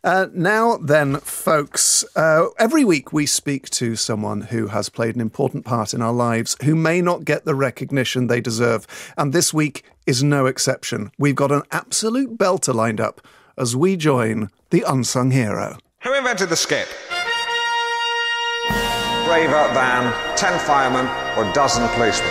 Now then, folks, every week we speak to someone who has played an important part in our lives, who may not get the recognition they deserve. And this week is no exception. We've got an absolute belter lined up as we join the unsung hero. Who invented the skip? Braver than 10 firemen or a dozen policemen?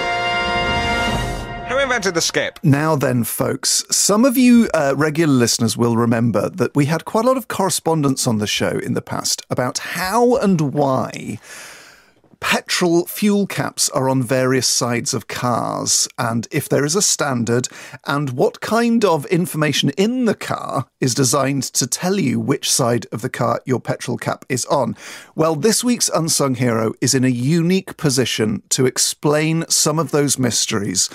Who invented the skip? Now then, folks, some of you regular listeners will remember that we had quite a lot of correspondence on the show in the past about how and why petrol fuel caps are on various sides of cars, and if there is a standard, and what kind of information in the car is designed to tell you which side of the car your petrol cap is on. Well, this week's Unsung Hero is in a unique position to explain some of those mysteries.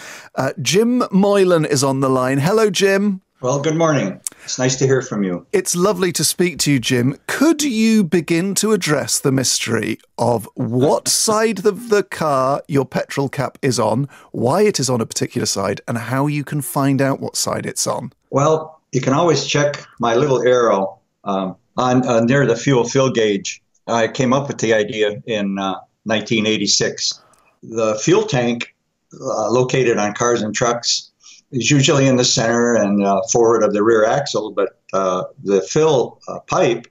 Jim Moylan is on the line. Hello, Jim. Well, good morning. It's nice to hear from you. It's lovely to speak to you, Jim. Could you begin to address the mystery of what side of the car your petrol cap is on, why it is on a particular side, and how you can find out what side it's on? Well, you can always check my little arrow on near the fuel fill gauge. I came up with the idea in 1986. The fuel tank located on cars and trucks is usually in the center and forward of the rear axle, but the fill pipe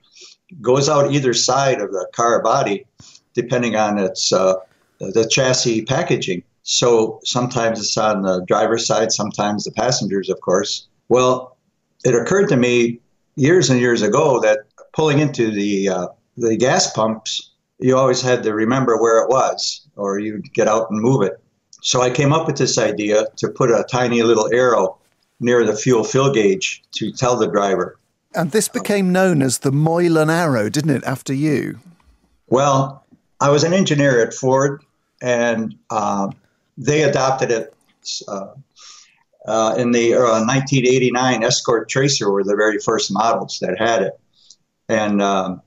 goes out either side of the car body, depending on its the chassis packaging. So sometimes it's on the driver's side, sometimes the passengers, of course. Well, it occurred to me years and years ago that pulling into the gas pumps, you always had to remember where it was, or you'd get out and move it. So I came up with this idea to put a tiny little arrow near the fuel fill gauge to tell the driver. And this became known as the Moylan Arrow, didn't it, after you? Well, I was an engineer at Ford, and they adopted it in the 1989 Escort Tracer were the very first models that had it. And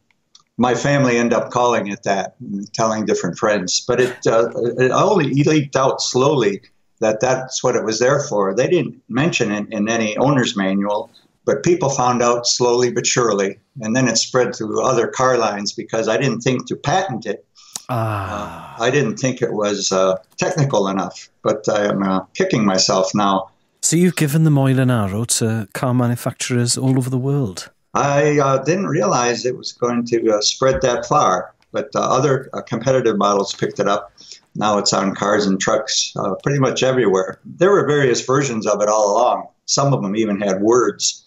my family ended up calling it that, and telling different friends. But it only leaked out slowly that that's what it was there for. They didn't mention it in any owner's manual, but people found out slowly but surely. And then it spread through other car lines because I didn't think to patent it. I didn't think it was technical enough, but I am kicking myself now. So you've given the Moylan Arrow to car manufacturers all over the world? I didn't realize it was going to spread that far, but other competitive models picked it up. Now it's on cars and trucks pretty much everywhere. There were various versions of it all along. Some of them even had words.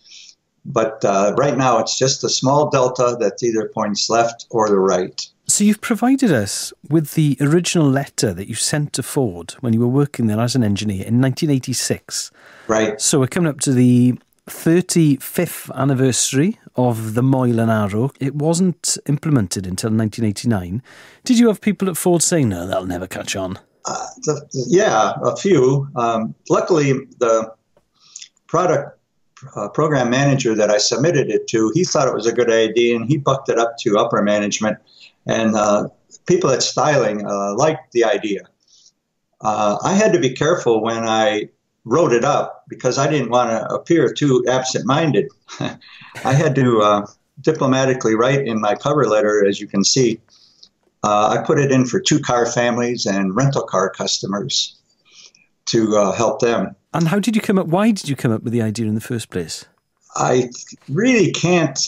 But right now it's just a small delta that either points left or the right. So you've provided us with the original letter that you sent to Ford when you were working there as an engineer in 1986. Right. So we're coming up to the 35th anniversary of the Moylan Arrow. It wasn't implemented until 1989. Did you have people at Ford saying, no, that'll never catch on? Yeah, a few. Luckily, the product program manager that I submitted it to, he thought it was a good idea, and he bucked it up to upper management. And people at styling liked the idea. I had to be careful when I wrote it up because I didn't want to appear too absent-minded. I had to diplomatically write in my cover letter, as you can see. I put it in for 2-car families and rental car customers to help them. And how did you come up? Why did you come up with the idea in the first place? I really can't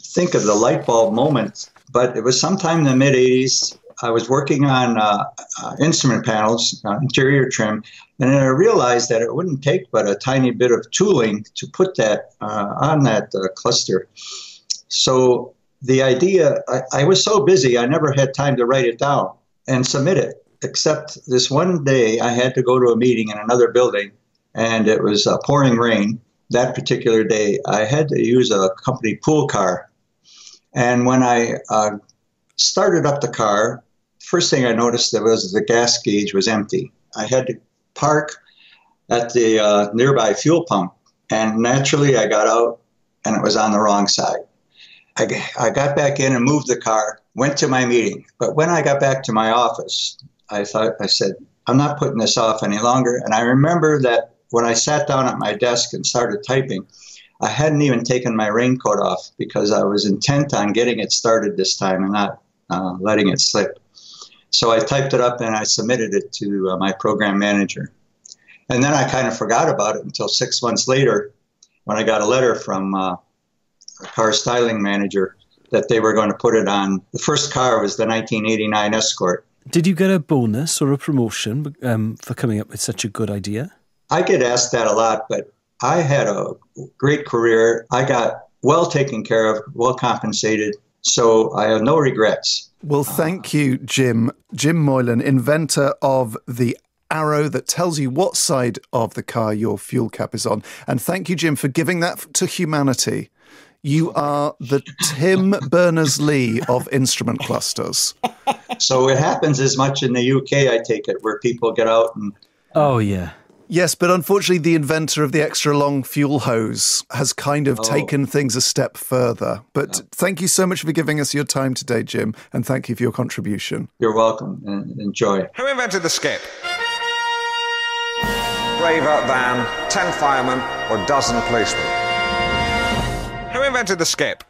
think of the light bulb moment, but it was sometime in the mid-'80s. I was working on instrument panels, interior trim, and I realized that it wouldn't take but a tiny bit of tooling to put that on that cluster. So the idea, I was so busy, I never had time to write it down and submit it, except this one day I had to go to a meeting in another building, and it was pouring rain. That particular day, I had to use a company pool car. And when I started up the car, first thing I noticed was the gas gauge was empty. I had to park at the nearby fuel pump, and naturally I got out and it was on the wrong side. I got back in and moved the car, went to my meeting. But when I got back to my office, I said, I'm not putting this off any longer. And I remember that when I sat down at my desk and started typing, I hadn't even taken my raincoat off because I was intent on getting it started this time and not letting it slip. So I typed it up and I submitted it to my program manager. And then I kind of forgot about it until 6 months later when I got a letter from a car styling manager that they were going to put it on. The first car was the 1989 Escort. Did you get a bonus or a promotion for coming up with such a good idea? I get asked that a lot, but I had a great career. I got well taken care of, well compensated, so I have no regrets. Well, thank you, Jim. Jim Moylan, inventor of the arrow that tells you what side of the car your fuel cap is on. And thank you, Jim, for giving that to humanity. You are the Tim Berners-Lee of instrument clusters. So it happens as much in the UK, I take it, where people get out and... Oh, yeah. Yes, but unfortunately the inventor of the extra long fuel hose has kind of taken things a step further. But thank you so much for giving us your time today, Jim, and thank you for your contribution. You're welcome, and enjoy. Who invented the skip? Braver than 10 firemen or dozen policemen. Who invented the skip?